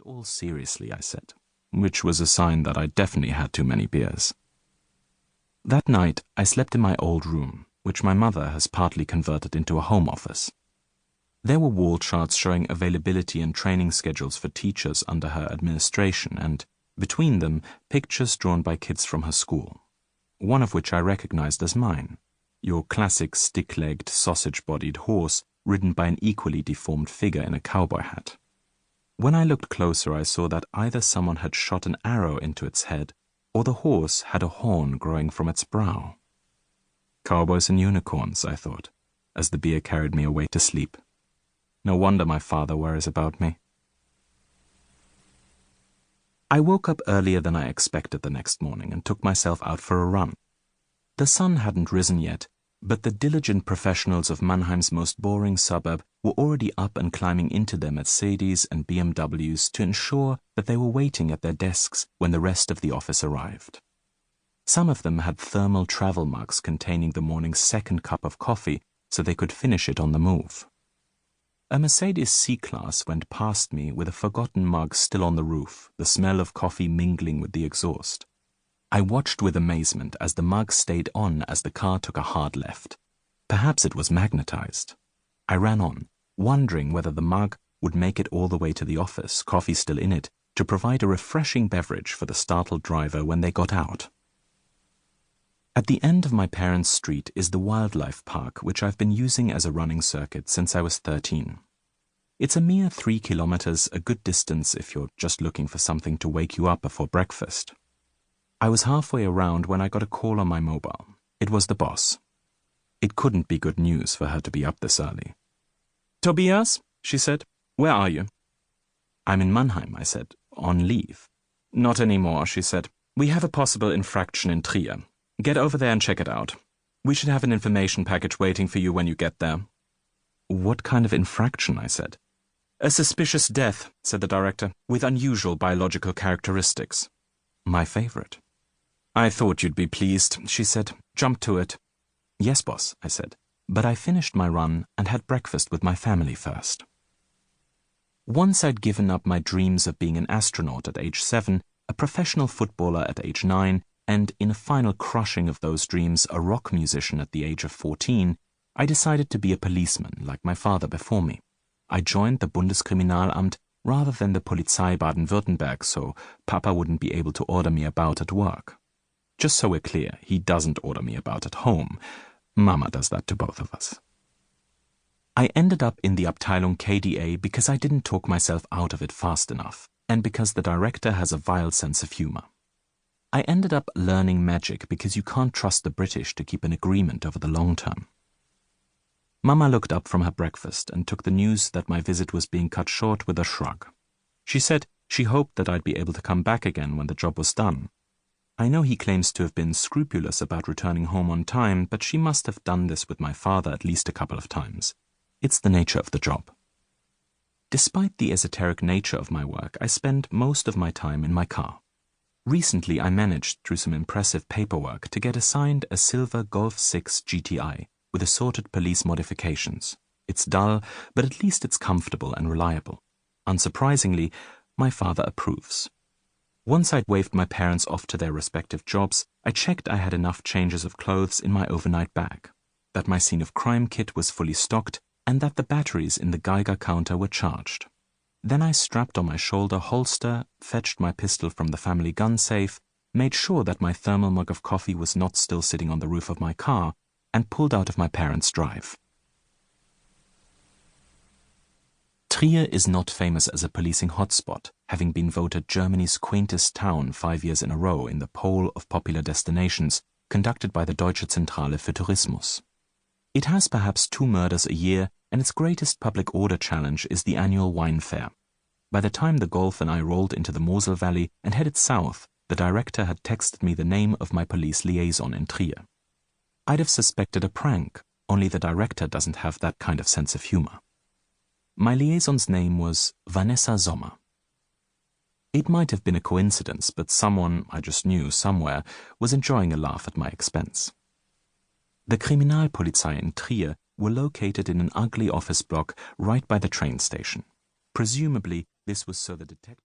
all seriously, I said, which was a sign that I definitely had too many beers. That night, I slept in my old room, which my mother has partly converted into a home office. There were wall charts showing availability and training schedules for teachers under her administration, and, between them, pictures drawn by kids from her school, one of which I recognized as mine, your classic stick-legged, sausage-bodied horse ridden by an equally deformed figure in a cowboy hat. When I looked closer, I saw that either someone had shot an arrow into its head, or the horse had a horn growing from its brow. Cowboys and unicorns, I thought, as the beer carried me away to sleep. No wonder my father worries about me. I woke up earlier than I expected the next morning and took myself out for a run. The sun hadn't risen yet, but the diligent professionals of Mannheim's most boring suburb were already up and climbing into their Mercedes and BMWs to ensure that they were waiting at their desks when the rest of the office arrived. Some of them had thermal travel mugs containing the morning's second cup of coffee so they could finish it on the move. A Mercedes C-Class went past me with a forgotten mug still on the roof, the smell of coffee mingling with the exhaust. I watched with amazement as the mug stayed on as the car took a hard left. Perhaps it was magnetized. I ran on, wondering whether the mug would make it all the way to the office, coffee still in it, to provide a refreshing beverage for the startled driver when they got out. At the end of my parents' street is the wildlife park, which I've been using as a running circuit since I was 13. It's a mere 3 kilometers, a good distance if you're just looking for something to wake you up before breakfast. I was halfway around when I got a call on my mobile. It was the boss. It couldn't be good news for her to be up this early. "Tobias," she said, "where are you?" "I'm in Mannheim," I said, "on leave." "Not anymore," she said. "We have a possible infraction in Trier. Get over there and check it out. We should have an information package waiting for you when you get there." "What kind of infraction?" I said. "A suspicious death," said the director, "with unusual biological characteristics." "My favorite." "I thought you'd be pleased," she said. "Jump to it." "Yes, boss," I said, but I finished my run and had breakfast with my family first. Once I'd given up my dreams of being an astronaut at age 7, a professional footballer at age 9, and, in a final crushing of those dreams, a rock musician at the age of 14, I decided to be a policeman, like my father before me. I joined the Bundeskriminalamt rather than the Polizei Baden-Württemberg, so Papa wouldn't be able to order me about at work. Just so we're clear, he doesn't order me about at home. Mama does that to both of us. I ended up in the Abteilung KDA because I didn't talk myself out of it fast enough, and because the director has a vile sense of humor. I ended up learning magic because you can't trust the British to keep an agreement over the long term. Mama looked up from her breakfast and took the news that my visit was being cut short with a shrug. She said she hoped that I'd be able to come back again when the job was done. I know he claims to have been scrupulous about returning home on time, but she must have done this with my father at least a couple of times. It's the nature of the job. Despite the esoteric nature of my work, I spend most of my time in my car. Recently, I managed, through some impressive paperwork, to get assigned a silver Golf 6 GTI with assorted police modifications. It's dull, but at least it's comfortable and reliable. Unsurprisingly, my father approves. Once I'd waved my parents off to their respective jobs, I checked I had enough changes of clothes in my overnight bag, that my scene of crime kit was fully stocked, and that the batteries in the Geiger counter were charged. Then I strapped on my shoulder holster, fetched my pistol from the family gun safe, made sure that my thermal mug of coffee was not still sitting on the roof of my car, and pulled out of my parents' drive. Trier is not famous as a policing hotspot, having been voted Germany's quaintest town 5 years in a row in the poll of popular destinations conducted by the Deutsche Zentrale für Tourismus. It has perhaps 2 murders a year, and its greatest public order challenge is the annual wine fair. By the time the Golf and I rolled into the Mosel Valley and headed south, the director had texted me the name of my police liaison in Trier. I'd have suspected a prank, only the director doesn't have that kind of sense of humor. My liaison's name was Vanessa Sommer. It might have been a coincidence, but someone I just knew somewhere was enjoying a laugh at my expense. The Kriminalpolizei in Trier were located in an ugly office block right by the train station. Presumably, this was so the detective